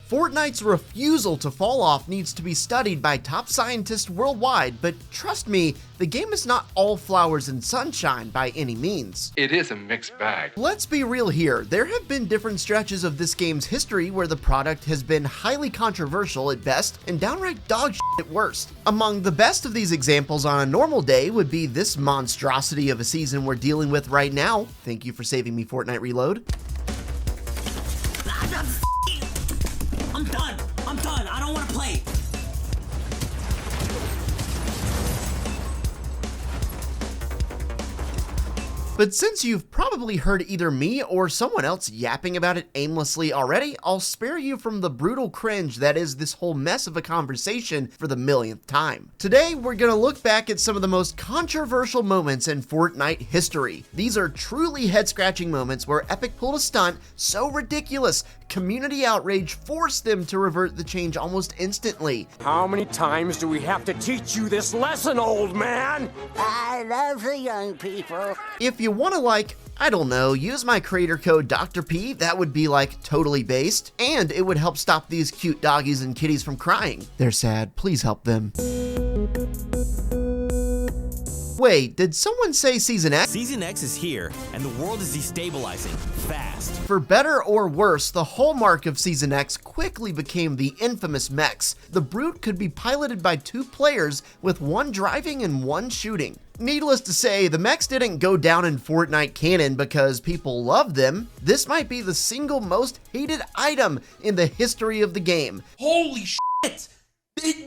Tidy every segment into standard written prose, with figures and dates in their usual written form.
Fortnite's refusal to fall off needs to be studied by top scientists worldwide, but trust me, the game is not all flowers and sunshine by any means. It is a mixed bag. Let's be real here, there have been different stretches of this game's history where the product has been highly controversial at best and downright dog shit at worst. Among the best of these examples on a normal day would be this monstrosity of a season we're dealing with right now. Thank you for saving me, Fortnite Reload. I'm done. I don't want to play. But since you've probably heard either me or someone else yapping about it aimlessly already, I'll spare you from the brutal cringe that is this whole mess of a conversation for the millionth time. Today, we're gonna look back at some of the most controversial moments in Fortnite history. These are truly head-scratching moments where Epic pulled a stunt so ridiculous, community outrage forced them to revert the change almost instantly. How many times do we have to teach you this lesson, old man? I love the young people. If you want to, like, I don't know, use my creator code Dr. P, that would be like totally based, and it would help stop these cute doggies and kitties from crying. They're sad, please help them. Wait, did someone say Season X? Season X is here, and the world is destabilizing fast. For better or worse, the hallmark of Season X quickly became the infamous mechs. The Brute could be piloted by 2 players, with one driving and one shooting. Needless to say, the mechs didn't go down in Fortnite canon because people loved them. This might be the single most hated item in the history of the game. Holy shit!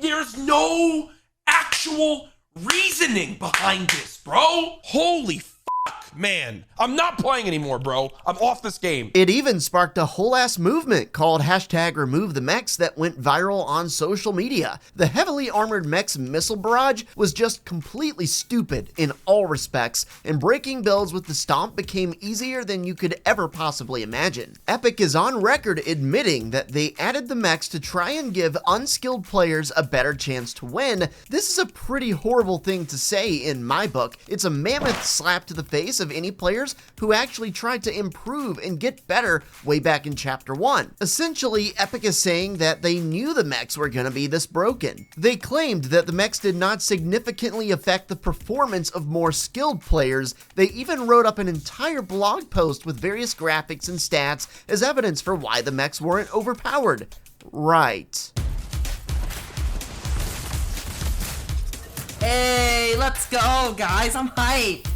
There's no actual reasoning behind this, bro. Holy fuck, man. I'm not playing anymore, bro. I'm off this game. It even sparked a whole ass movement called #RemoveTheMechs that went viral on social media. The heavily armored mechs missile barrage was just completely stupid in all respects, and breaking builds with the stomp became easier than you could ever possibly imagine. Epic is on record admitting that they added the mechs to try and give unskilled players a better chance to win. This is a pretty horrible thing to say in my book. It's a mammoth slap to the face of any players who actually tried to improve and get better way back in Chapter 1. Essentially, Epic is saying that they knew the mechs were gonna be this broken. They claimed that the mechs did not significantly affect the performance of more skilled players. They even wrote up an entire blog post with various graphics and stats as evidence for why the mechs weren't overpowered. Right. Hey, let's go, guys. I'm hyped.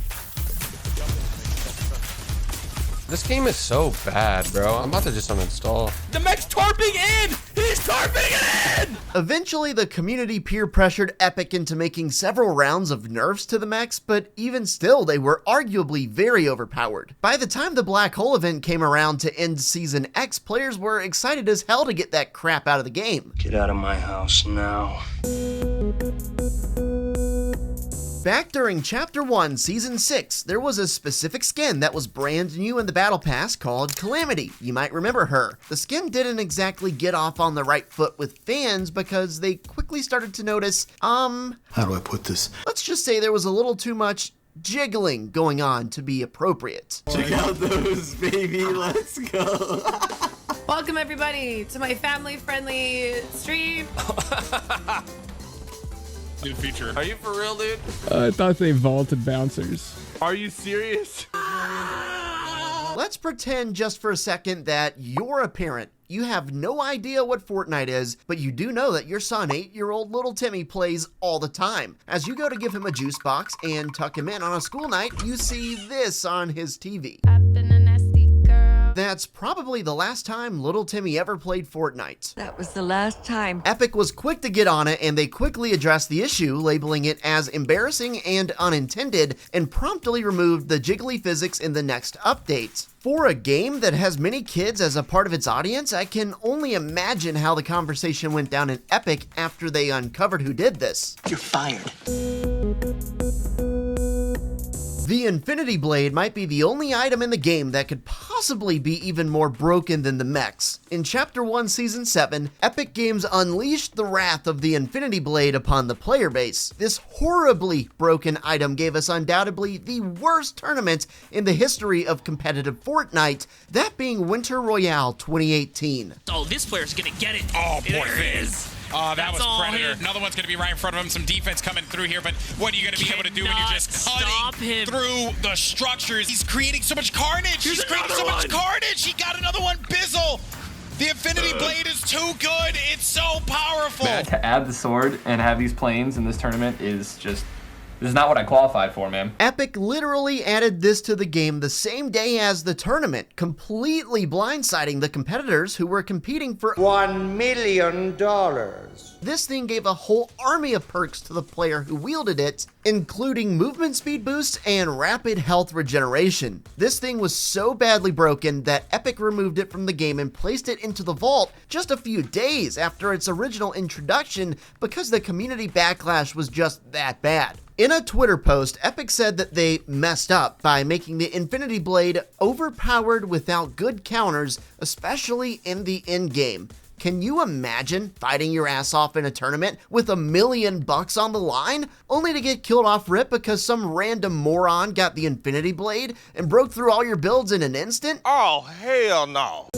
This game is so bad, bro. I'm about to just uninstall. The mech's tarping in! He's tarping it in! Eventually, the community peer pressured Epic into making several rounds of nerfs to the mechs, but even still, they were arguably very overpowered. By the time the Black Hole event came around to end Season X, players were excited as hell to get that crap out of the game. Get out of my house now. Back during Chapter 1, Season 6, there was a specific skin that was brand new in the Battle Pass called Calamity. You might remember her. The skin didn't exactly get off on the right foot with fans because they quickly started to notice, how do I put this? Let's just say there was a little too much jiggling going on to be appropriate. Check out those, baby, let's go. Welcome everybody to my family-friendly stream. New feature. Are you for real, dude? I thought they vaulted bouncers. Are you serious? Let's pretend just for a second that you're a parent. You have no idea what Fortnite is, but you do know that your son, 8-year-old little Timmy, plays all the time. As you go to give him a juice box and tuck him in on a school night, you see this on his TV. That's probably the last time little Timmy ever played Fortnite. That was the last time. Epic was quick to get on it, and they quickly addressed the issue, labeling it as embarrassing and unintended, and promptly removed the Jiggle Physics in the next update. For a game that has many kids as a part of its audience, I can only imagine how the conversation went down in Epic after they uncovered who did this. You're fired. The Infinity Blade might be the only item in the game that could possibly be even more broken than the mechs. In Chapter 1, Season 7, Epic Games unleashed the wrath of the Infinity Blade upon the player base. This horribly broken item gave us undoubtedly the worst tournament in the history of competitive Fortnite, that being Winter Royale 2018. Oh, this player's gonna get it. Oh, boy. There it is. Oh, that That's was Predator. him. Another one's going to be right in front of him. Some defense coming through here, but what are you going to be able to do when you're just cutting through the structures? He's creating so much carnage. He's creating so much carnage. He got another one. Bizzle. The Infinity Blade is too good. It's so powerful. To add the sword and have these planes in this tournament is just... This is not what I qualified for, man. Epic literally added this to the game the same day as the tournament, completely blindsiding the competitors who were competing for $1 million. This thing gave a whole army of perks to the player who wielded it, including movement speed boosts and rapid health regeneration. This thing was so badly broken that Epic removed it from the game and placed it into the vault just a few days after its original introduction because the community backlash was just that bad. In a Twitter post, Epic said that they messed up by making the Infinity Blade overpowered without good counters, especially in the endgame. Can you imagine fighting your ass off in a tournament with $1 million on the line, only to get killed off rip because some random moron got the Infinity Blade and broke through all your builds in an instant? Oh, hell no.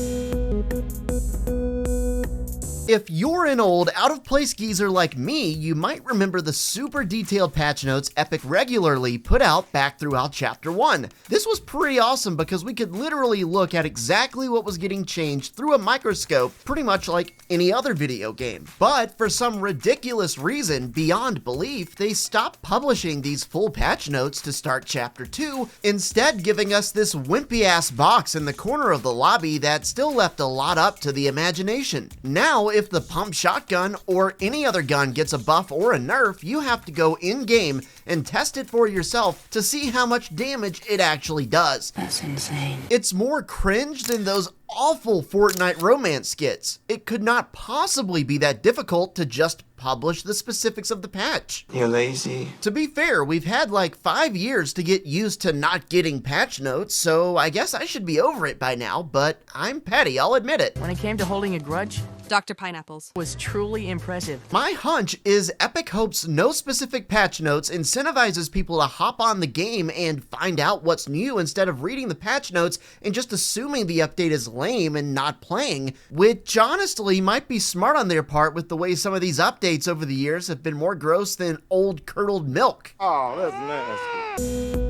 If you're an old, out-of-place geezer like me, you might remember the super detailed patch notes Epic regularly put out back throughout Chapter 1. This was pretty awesome because we could literally look at exactly what was getting changed through a microscope, pretty much like any other video game. But for some ridiculous reason beyond belief, they stopped publishing these full patch notes to start Chapter 2, instead giving us this wimpy-ass box in the corner of the lobby that still left a lot up to the imagination. Now, if the pump shotgun or any other gun gets a buff or a nerf, you have to go in-game and test it for yourself to see how much damage it actually does. That's insane. It's more cringe than those awful Fortnite romance skits. It could not possibly be that difficult to just publish the specifics of the patch. You're lazy. To be fair, we've had like 5 years to get used to not getting patch notes, so I guess I should be over it by now, but I'm petty, I'll admit it. When it came to holding a grudge, Dr. Pineapplez was truly impressive. My hunch is Epic hopes no specific patch notes incentivizes people to hop on the game and find out what's new instead of reading the patch notes and just assuming the update is lame and not playing, which honestly might be smart on their part with the way some of these updates over the years have been more gross than old curdled milk. Oh, that's nasty.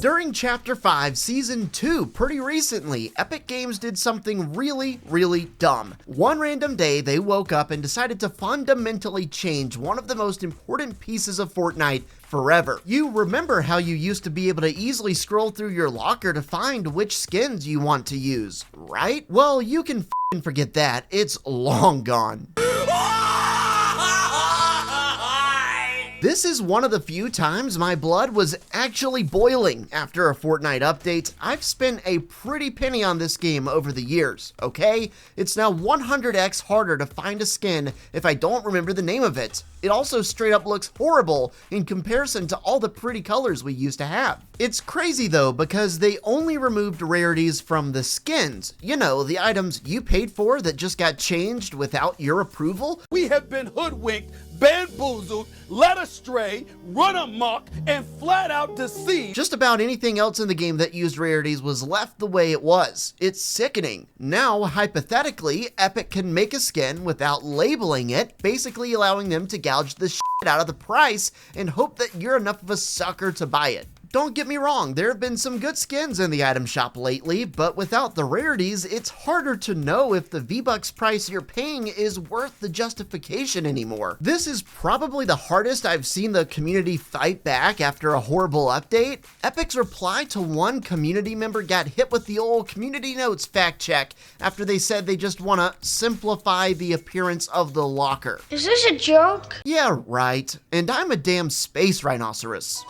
During Chapter 5, Season 2, pretty recently, Epic Games did something really, really dumb. One random day, they woke up and decided to fundamentally change one of the most important pieces of Fortnite forever. You remember how you used to be able to easily scroll through your locker to find which skins you want to use, right? Well, you can f***ing forget that. It's long gone. This is one of the few times my blood was actually boiling after a Fortnite update. I've spent a pretty penny on this game over the years, okay? It's now 100x harder to find a skin if I don't remember the name of it. It also straight up looks horrible in comparison to all the pretty colors we used to have. It's crazy though, because they only removed rarities from the skins. You know, the items you paid for that just got changed without your approval. We have been hoodwinked, bamboozled, led astray, run amok, and flat out deceived. Just about anything else in the game that used rarities was left the way it was. It's sickening. Now, hypothetically, Epic can make a skin without labeling it, basically allowing them to gouge the shit out of the price and hope that you're enough of a sucker to buy it. Don't get me wrong, there have been some good skins in the item shop lately, but without the rarities, it's harder to know if the V-Bucks price you're paying is worth the justification anymore. This is probably the hardest I've seen the community fight back after a horrible update. Epic's reply to one community member got hit with the old community notes fact check after they said they just want to simplify the appearance of the locker. Is this a joke? Yeah, right. And I'm a damn space rhinoceros.